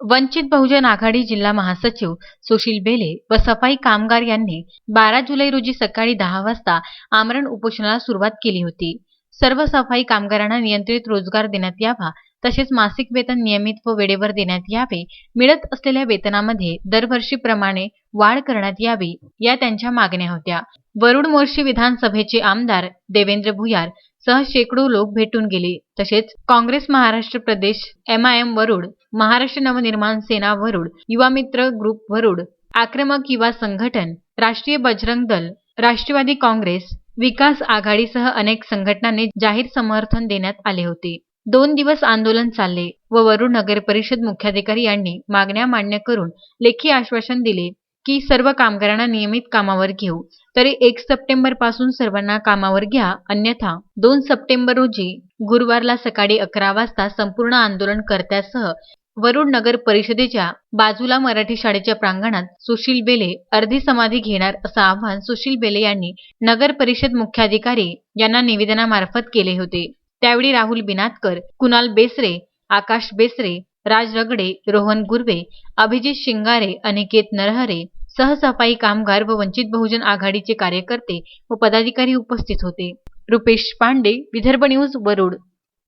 वंचित बहुजन आघाडी जिल्हा महासचिव सुशील बेले व सफाई कामगार यांनी 12 जुलै रोजी सकाळी 10 वाजता आमरण उपोषणाला सुरुवात केली होती. सर्व सफाई कामगारांना नियंत्रित रोजगार देण्यात यावा, तसेच मासिक वेतन नियमित व वेळेवर देण्यात यावे, मिळत असलेल्या वेतनामध्ये दरवर्षीप्रमाणे वाढ करण्यात यावी, या त्यांच्या मागण्या होत्या. वरुड मोर्शी विधानसभेचे आमदार देवेंद्र भुयार सह शेकडो लोक भेटून गेले. तसेच काँग्रेस महाराष्ट्र प्रदेश, MIM वरुड, महाराष्ट्र नवनिर्माण सेना वरुड, युवा मित्र ग्रुप वरुड, आक्रमक युवा संघटन, राष्ट्रीय बजरंग दल, राष्ट्रवादी काँग्रेस, विकास आघाडीसह अनेक संघटनांनी जाहीर समर्थन देण्यात आले होते. 2 दिवस आंदोलन चालले व वरुड नगर परिषद मुख्याधिकारी यांनी मागण्या मान्य करून लेखी आश्वासन दिले की सर्व कामगारांना नियमित कामावर घेऊ. तरी 1 सप्टेंबर पासून सर्वांना कामावर घ्या, अन्यथा 2 सप्टेंबर रोजी गुरुवारला सकाळी 11 वाजता संपूर्ण आंदोलनकर्त्यांसह वरुड नगर परिषदेच्या बाजूला मराठी शाळेच्या प्रांगणात सुशील बेले अर्धी समाधी घेणार असं आवाहन सुशील बेले यांनी नगर परिषद मुख्याधिकारी यांना निवेदनामार्फत केले होते. त्यावेळी राहुल बिनातकर, कुणाल बेसरे, आकाश बेसरे, राज रगडे, रोहन गुर्वे, अभिजित शिंगारे, अनिकेत नरहरे सह सफाई कामगार व वंचित बहुजन आघाडीचे कार्यकर्ते व पदाधिकारी उपस्थित होते. रुपेश पांडे, विदर्भ न्यूज, वरुड.